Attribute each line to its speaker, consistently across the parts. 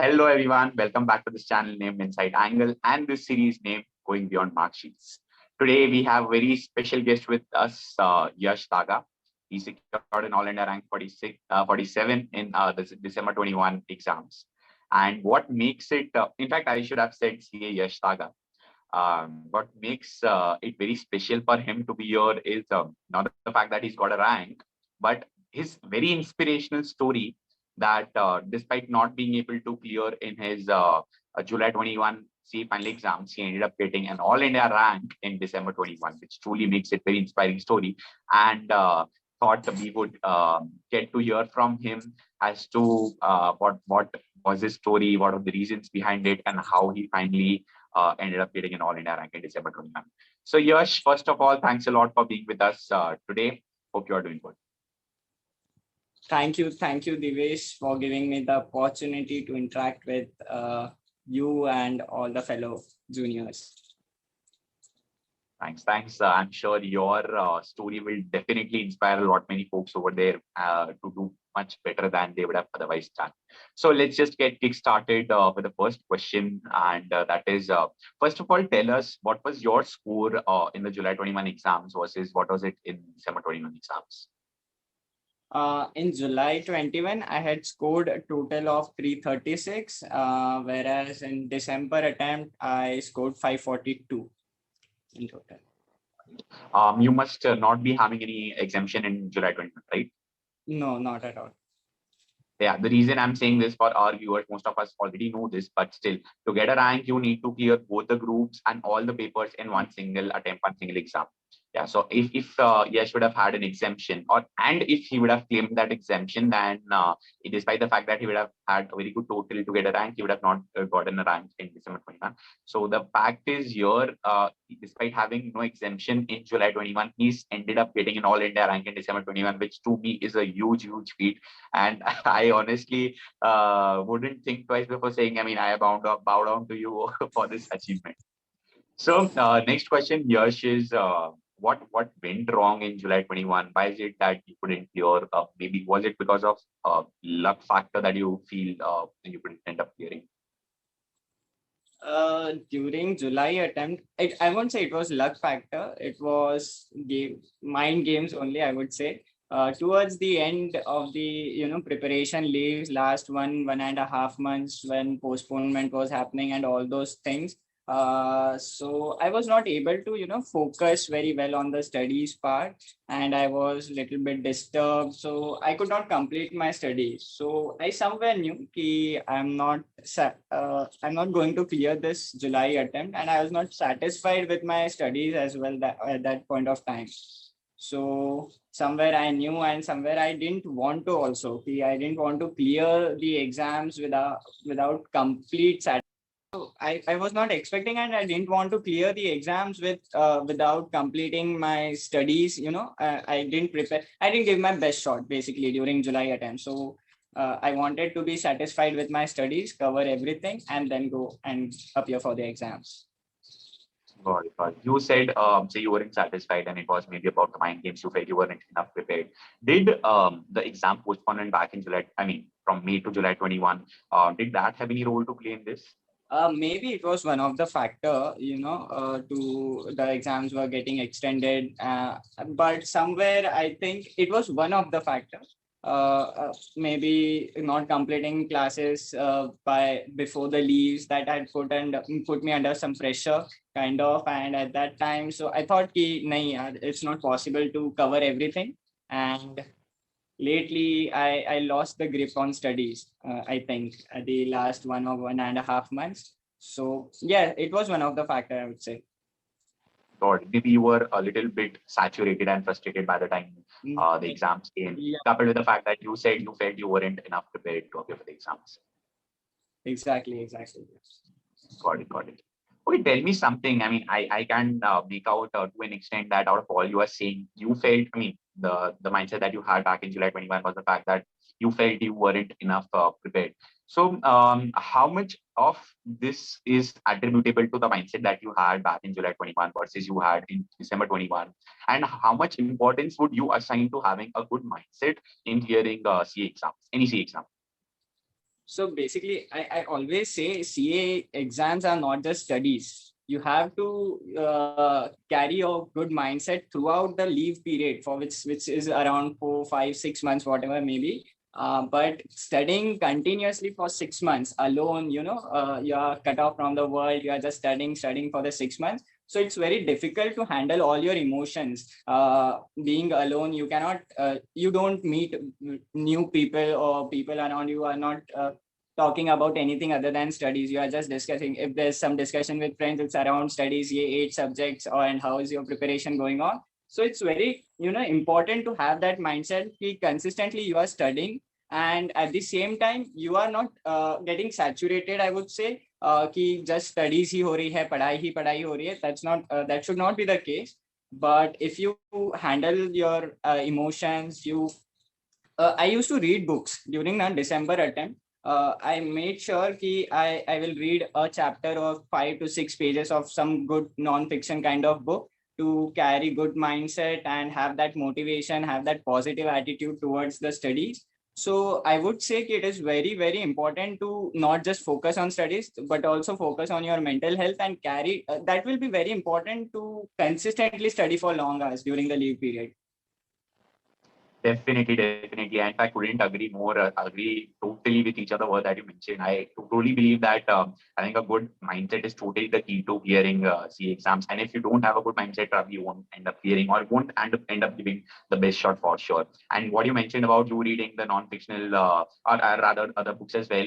Speaker 1: Hello everyone, welcome back to this channel named Inside Angle and this series named Going Beyond Marksheets. Today we have a very special guest with us, Yash Daga. He secured an All India rank 47 in the December 21 exams. And what makes it, in fact, I should have said CA Yash Daga. What makes it very special for him to be here is not the fact that he's got a rank, but his very inspirational story that despite not being able to clear in his July 21 C final exams, he ended up getting an all India rank in December 21, which truly makes it very inspiring story. And thought we would get to hear from him as to what was his story, what are the reasons behind it, and how he finally ended up getting an all India rank in December 21. So Yash, first of all, thanks a lot for being with us today. Hope you are doing good.
Speaker 2: Thank you, Divesh, for giving me the opportunity to interact with you and all the fellow juniors.
Speaker 1: Thanks. I'm sure your story will definitely inspire a lot many folks over there to do much better than they would have otherwise done. So let's just get kick-started with the first question, and that is, first of all, tell us what was your score in the July 21 exams versus what was it in December 21 exams?
Speaker 2: In July 21, I had scored a total of 336, whereas in December attempt, I scored 542 in total.
Speaker 1: You must not be having any exemption in July 21, right?
Speaker 2: No, not at all.
Speaker 1: Yeah, the reason I'm saying this for our viewers, most of us already know this, but still, to get a rank, you need to clear both the groups and all the papers in one single attempt, one single exam. Yeah, so if Yash would have had an exemption, and if he would have claimed that exemption, then despite the fact that he would have had a very good total to get a rank, he would have not gotten a rank in December 21. So the fact is here, despite having no exemption in July 21, he's ended up getting an All India rank in December 21, which to me is a huge feat. And I honestly wouldn't think twice before saying, I bow down to you for this achievement. So next question, Yash, is what went wrong in July 21? Why is it that you couldn't clear? Maybe was it because of luck factor that you feel you couldn't end up clearing?
Speaker 2: During July attempt, I won't say it was luck factor. It was mind games only, I would say. Towards the end of the preparation leaves, last 1.5 months when postponement was happening and all those things, so I was not able to focus very well on the studies part, and I was a little bit disturbed, so I could not complete my studies. So I somewhere knew that I'm not going to clear this July attempt, and I was not satisfied with my studies as well at that point of time. So somewhere I knew, and somewhere I didn't want to also. I didn't want to clear the exams without complete satisfaction. So I was not expecting, and I didn't want to clear the exams without completing my studies. I didn't prepare. I didn't give my best shot basically during July attempt. So I wanted to be satisfied with my studies, cover everything, and then go and appear for the exams.
Speaker 1: Got it. You said say you weren't satisfied, and it was maybe about the mind games. You felt you weren't enough prepared. Did the exam postponement back in July? From May to July 21, did that have any role to play in this?
Speaker 2: Maybe it was one of the factor, to the exams were getting extended. But somewhere I think it was one of the factors. Maybe not completing classes before the leaves that had put me under some pressure, kind of. And at that time, so I thought, it's not possible to cover everything. And lately, I lost the grip on studies, I think, at the last 1.5 months. So, yeah, it was one of the factors, I would say.
Speaker 1: Maybe you were a little bit saturated and frustrated by the time the exams came, coupled with the fact that you said you felt you weren't enough prepared to appear for the exams.
Speaker 2: Exactly.
Speaker 1: Got it. Okay, tell me something. I can make out to an extent that out of all you are saying, you felt, the mindset that you had back in July 21 was the fact that you felt you weren't enough prepared. So how much of this is attributable to the mindset that you had back in July 21 versus you had in December 21? And how much importance would you assign to having a good mindset in clearing CA exams, any CA exam?
Speaker 2: So basically, I always say CA exams are not just studies. You have to carry a good mindset throughout the leave period, for which is around 4, 5, 6 months, whatever maybe. But studying continuously for 6 months alone, you are cut off from the world. You are just studying for the 6 months. So it's very difficult to handle all your emotions. Being alone, you don't meet new people, or people around you are not talking about anything other than studies. You are just discussing. If there's some discussion with friends, it's around studies, yeah, 8 subjects, or and how is your preparation going on. So it's very important to have that mindset कि consistently you are studying, and at the same time you are not getting saturated, I would say, कि just studies ही हो रही है, पढ़ाई हो रही है. That should not be the case. But if you handle your emotions, I used to read books during the December attempt. I made sure कि I will read a chapter of 5 to 6 pages of some good non-fiction kind of book to carry good mindset and have that motivation, have that positive attitude towards the studies. So I would say it is very, very important to not just focus on studies, but also focus on your mental health and carry. That will be very important to consistently study for long hours during the leave period.
Speaker 1: Definitely, definitely. In fact, couldn't agree more. Agree totally with each other word that you mentioned. I totally believe that having a good mindset is totally the key to clearing CA exams. And if you don't have a good mindset, you won't end up clearing or won't end up giving the best shot for sure. And what you mentioned about you reading the non-fictional or rather other books as well,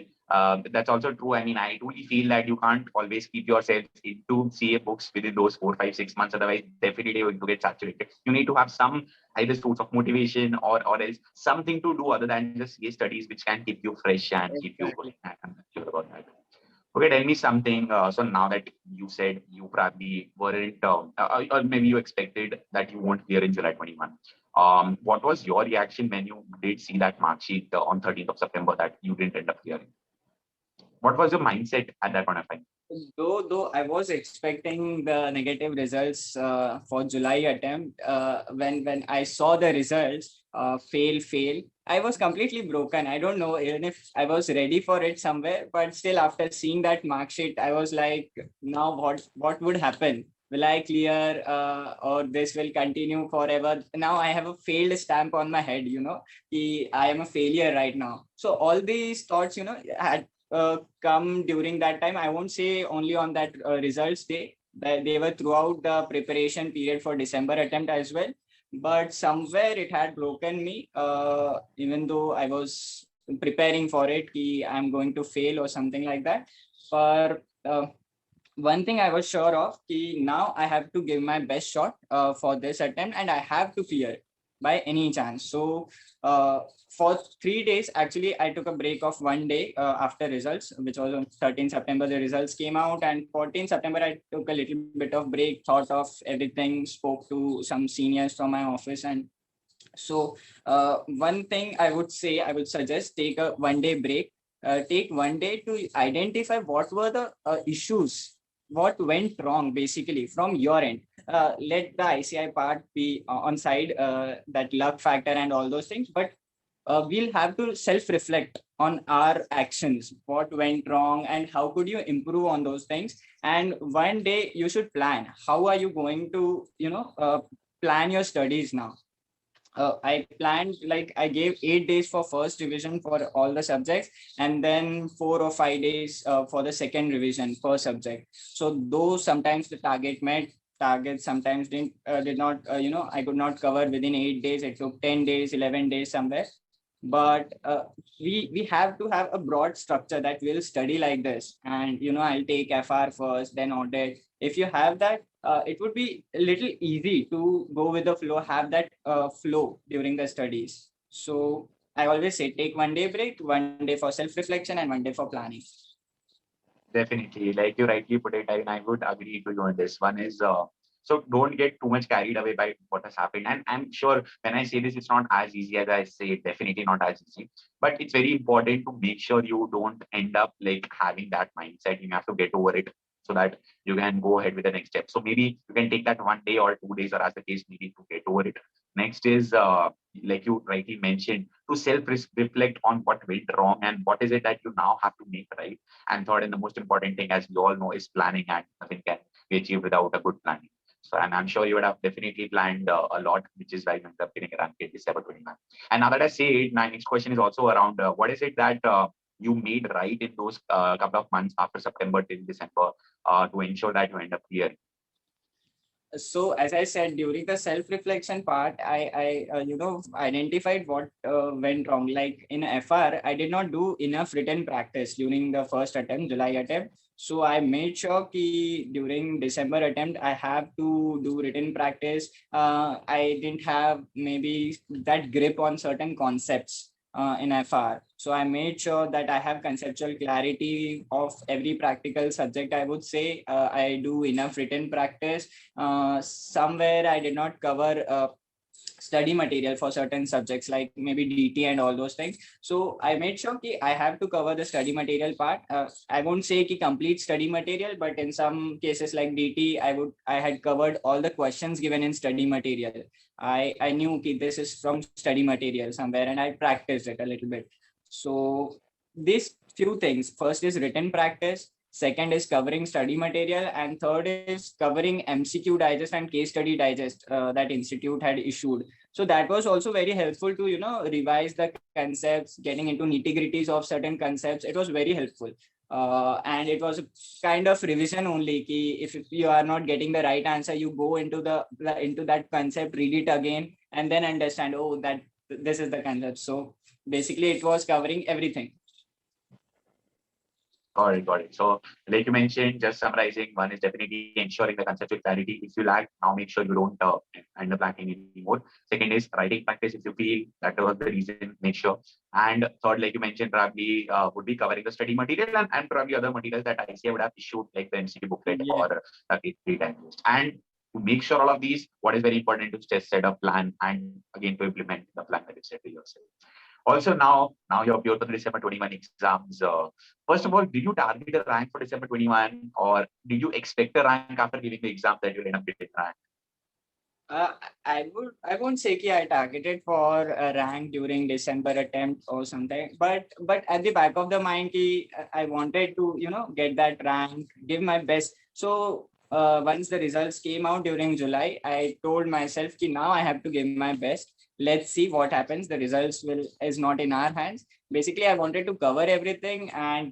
Speaker 1: that's also true. I mean, I truly feel that you can't always keep yourself into CA books within those 4, 5, 6 months. Otherwise, definitely you're going to get saturated. You need to have some either source of motivation or else something to do other than just CA studies, which can keep you fresh and keep you going.
Speaker 2: Exactly.
Speaker 1: I'm sure about that. Okay, tell me something. So now that you said you probably weren't, or maybe you expected that you won't clear in July 21. What was your reaction when you did see that mark sheet on 13th of September that you didn't end up clearing? What was your mindset at that point of time?
Speaker 2: Though I was expecting the negative results for July attempt, when I saw the results, fail, I was completely broken. I don't know even if I was ready for it somewhere, but still after seeing that mark sheet, I was like, now what would happen? Will I clear, or this will continue forever? Now I have a failed stamp on my head. I am a failure right now. So all these thoughts, had come during that time. I won't say only on that results day, that they were throughout the preparation period for December attempt as well. But somewhere it had broken me, even though I was preparing for it, ki I'm going to fail or something like that. But one thing I was sure of, ki now I have to give my best shot for this attempt, and I have to clear by any chance. So for 3 days, actually, I took a break of one day after results, which was on 13th September. The results came out, and 14th September, I took a little bit of break, thought of everything, spoke to some seniors from my office, and so one thing I would say, I would suggest take a 1 day break. Take 1 day to identify what were the issues, what went wrong basically from your end. Let the ICI part be on side, that luck factor and all those things, but we'll have to self-reflect on our actions, what went wrong and how could you improve on those things. And one day you should plan how are you going to plan your studies now. I planned, like I gave 8 days for first revision for all the subjects, and then 4 or 5 days for the second revision per subject. So though sometimes the target met, target sometimes did not, I could not cover within 8 days. It took 10 days, 11 days somewhere. But we have to have a broad structure that will study like this, and I'll take FR first, then audit. If you have that, it would be a little easy to go with the flow, have that flow during the studies. So I always say take 1 day break, 1 day for self-reflection, and 1 day for planning.
Speaker 1: Definitely, like you rightly put it, and I would agree to you on this. One is so don't get too much carried away by what has happened. And I'm sure when I say this, it's not as easy as I say it. Definitely not as easy, but it's very important to make sure you don't end up like having that mindset. You have to get over it. so that you can go ahead with the next step. So maybe you can take that 1 day or 2 days, or as the case may be, to get over it. Next is, like you rightly mentioned, to self-reflect on what went wrong and what is it that you now have to make right. And third, and the most important thing, as we all know, is planning, and nothing can be achieved without a good planning. So, and I'm sure you would have definitely planned a lot, which is why you ended up getting around December 29. And now that I say it, my next question is also around what is it that you made right in those couple of months after September till December to ensure that you end up clearing?
Speaker 2: So as I said, during the self-reflection part, I identified what went wrong. Like in FR, I did not do enough written practice during the first attempt, July attempt. So I made sure कि during December attempt, I have to do written practice. I didn't have maybe that grip on certain concepts in FR. So I made sure that I have conceptual clarity of every practical subject. I would say I do enough written practice. Somewhere I did not cover study material for certain subjects like maybe DT and all those things. So I made sure that I have to cover the study material part. I won't say ki complete study material, but in some cases like DT, I had covered all the questions given in study material. I knew that this is from study material somewhere, and I practiced it a little bit. So these few things: first is written practice, second is covering study material, and third is covering MCQ digest and case study digest that institute had issued. So that was also very helpful to revise the concepts, getting into nitty gritties of certain concepts. It was very helpful. And it was a kind of revision only ki if you are not getting the right answer, you go into into that concept, read it again, and then understand, oh, that this is the concept. So basically it was covering everything.
Speaker 1: Got it, got it. So, like you mentioned, just summarizing, one is definitely ensuring the conceptual clarity. If you lack, now make sure you don't end up lacking anymore. Second is writing practice. If you feel that was the reason, make sure. And third, like you mentioned, probably would be covering the study material, and probably other materials that ICA would have issued, like the MCQ booklet
Speaker 2: Yeah.
Speaker 1: or the case study digest. And to make sure all of these, what is very important to just set a plan and again to implement the plan that you set to yourself. Also, now you appear for the December 21 exams. First of all, did you target a rank for December 21, or did you expect a rank after giving the exam that you'll end up getting rank?
Speaker 2: Uh, I won't say कि I targeted for a rank during December attempt or something, but at the back of the mind कि I wanted to get that rank, give my best. So once the results came out during July, I told myself कि now I have to give my best. Let's see what happens. The results is not in our hands. Basically, I wanted to cover everything and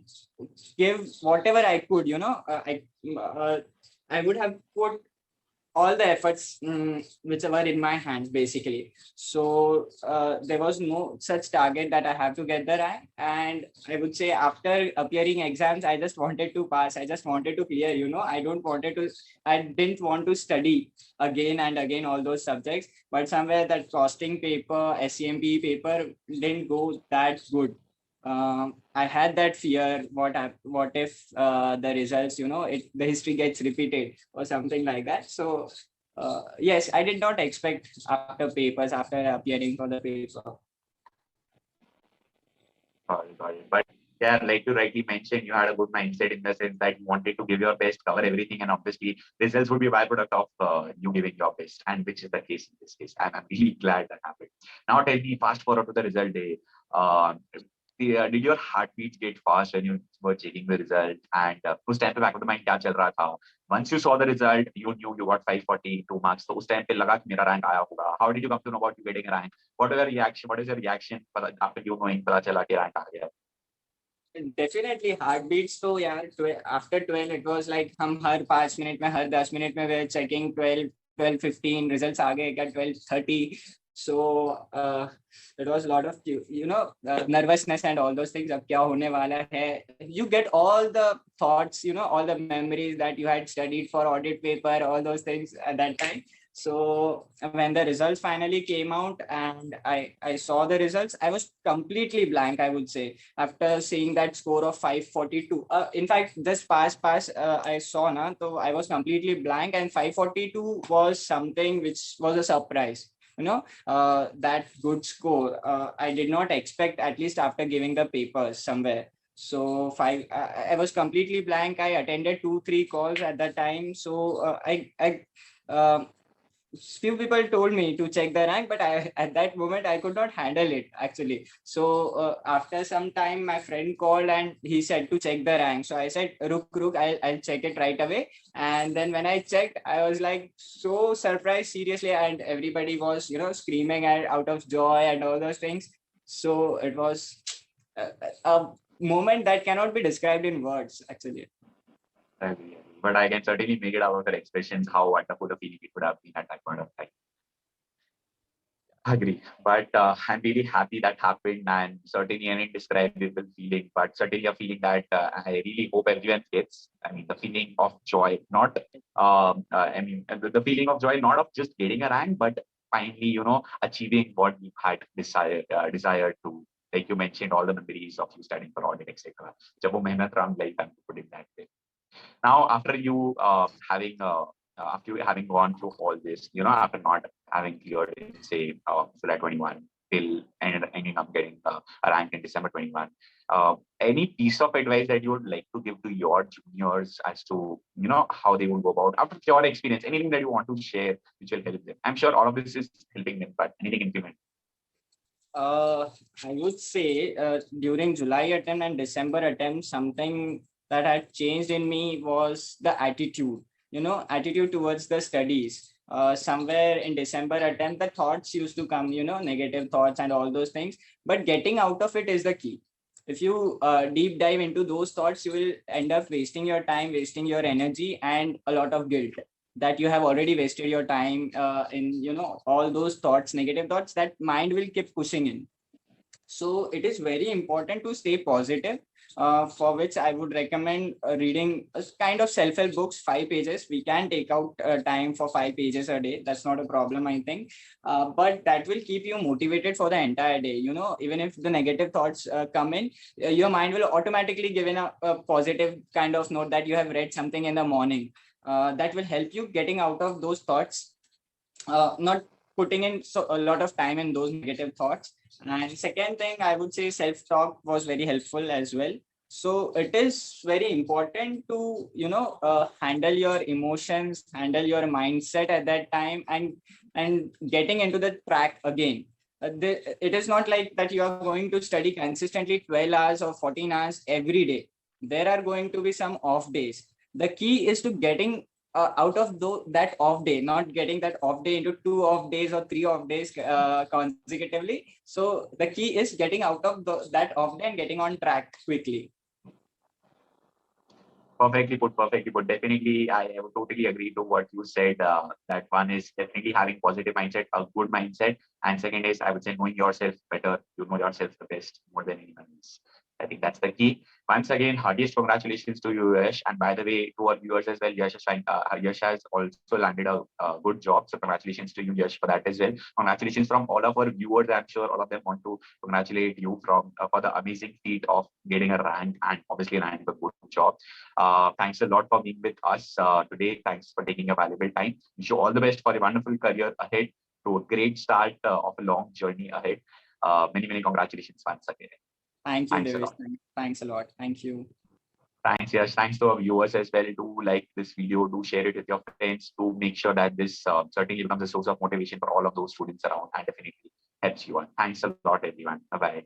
Speaker 2: give whatever I could. I would have put all the efforts which were in my hands basically. So there was no such target that I have to get the rank, and I would say after appearing exams I just wanted to pass, I just wanted to clear. I didn't want to study again and again all those subjects, but somewhere that costing paper, SCMP paper didn't go that good. I had that fear. What if the results, the history gets repeated or something like that. So yes, I did not expect after papers, after appearing for the paper.
Speaker 1: Got it. But yeah, like you rightly mentioned, you had a good mindset in the sense that you wanted to give your best, cover everything, and obviously results would be a byproduct of you giving your best, and which is the case in this case. And I'm really glad that happened. Now tell me, fast forward to the result day. Uh, did your heartbeat get fast when you were checking the result? And उस time पे back of the mind क्या चल रहा था? Once you saw the result, you knew you got 542 marks. So उस time पे लगा कि मेरा rank आया होगा. How did you come to know about you getting a rank? What was your reaction? What is your reaction after you knowing पता चला कि rank आ गया?
Speaker 2: Definitely heartbeats. तो यार after 12 it was like हम हर 5 मिनट में, हर 10 मिनट में we're checking 12:15 results आ गए क्या 12:30. So it was a lot of nervousness and all those things. अब क्या होने वाला है? You get all the thoughts, all the memories that you had studied for audit paper, all those things at that time. So when the results finally came out and I saw the results, I was completely blank, I would say, after seeing that score of 542. In fact, just pass, I saw na, so I was completely blank, and 542 was something which was a surprise. That good score. I did not expect, at least after giving the papers somewhere. So I was completely blank. I attended 2 3 calls at that time. So um few people told me to check the rank, but I at that moment I could not handle it actually. So after some time my friend called and he said to check the rank. So I said, Rook, I'll check it right away. And then when I checked, I was like so surprised, seriously, and everybody was screaming and out of joy and all those things. So it was a, a moment that cannot be described in words actually.
Speaker 1: I agree, I agree. But I can certainly make it out of the expressions how wonderful the feeling it would have been at that point of time. Agree. But I'm really happy that happened, and certainly an indescribable feeling, but certainly a feeling that I really hope everyone gets. I mean, the feeling of joy, not, the feeling of joy, not of just getting a rank, but finally, achieving what you had desired to. Like you mentioned, all the memories of you studying for audit, etc. जब वो मेहनत रंग लाई, time to put it that way. Now, after you having gone through all this, after not having cleared in say July 21 till ending up getting a rank in December 21, any piece of advice that you would like to give to your juniors as to how they would go about after your experience, anything that you want to share which will help them? I'm sure all of this is helping them, but anything implement.
Speaker 2: Uh, I would say during July attempt and December attempt, something that had changed in me was the attitude, attitude towards the studies. Somewhere in December attempt, the thoughts used to come, negative thoughts and all those things. But getting out of it is the key. If you deep dive into those thoughts, you will end up wasting your time, wasting your energy, and a lot of guilt that you have already wasted your time in all those thoughts, negative thoughts, that mind will keep pushing in. So it is very important to stay positive, for which I would recommend reading a kind of self-help books, 5 pages. We can take out time for 5 pages a day. That's not a problem, I think. But that will keep you motivated for the entire day. Even if the negative thoughts come in, your mind will automatically give in a positive kind of note that you have read something in the morning. That will help you getting out of those thoughts, not putting in a lot of time in those negative thoughts. And second thing, I would say self-talk was very helpful as well. So it is very important to handle your emotions, handle your mindset at that time, and getting into the track again. It is not like that you are going to study consistently 12 hours or 14 hours every day. There are going to be some off days. The key is to getting out of that off day, not getting that off day into 2 off days or 3 off days consecutively. So the key is getting out of that off day and getting on track quickly.
Speaker 1: Perfectly put, perfectly put. Definitely, I would totally agree to what you said. That one is definitely having positive mindset, a good mindset. And second is, I would say, knowing yourself better. You know yourself the best more than anyone else. I think that's the key. Once again, heartiest congratulations to you, Yash. And by the way, to our viewers as well, Yash has also landed a good job. So congratulations to you, Yash, for that as well. Congratulations from all of our viewers. I'm sure all of them want to congratulate you for the amazing feat of getting a rank and obviously landing a good job. Thanks a lot for being with us today. Thanks for taking a valuable time. Wish you all the best for a wonderful career ahead, to a great start of a long journey ahead. Many, many congratulations once again.
Speaker 2: Thank you,
Speaker 1: Thanks a
Speaker 2: Davis.
Speaker 1: lot.
Speaker 2: Thanks a lot. Thank you.
Speaker 1: Thanks, yes. Thanks to our viewers as well. Do like this video, do share it with your friends, to make sure that this certainly becomes a source of motivation for all of those students around and definitely helps you on. Thanks a lot, everyone. Bye bye.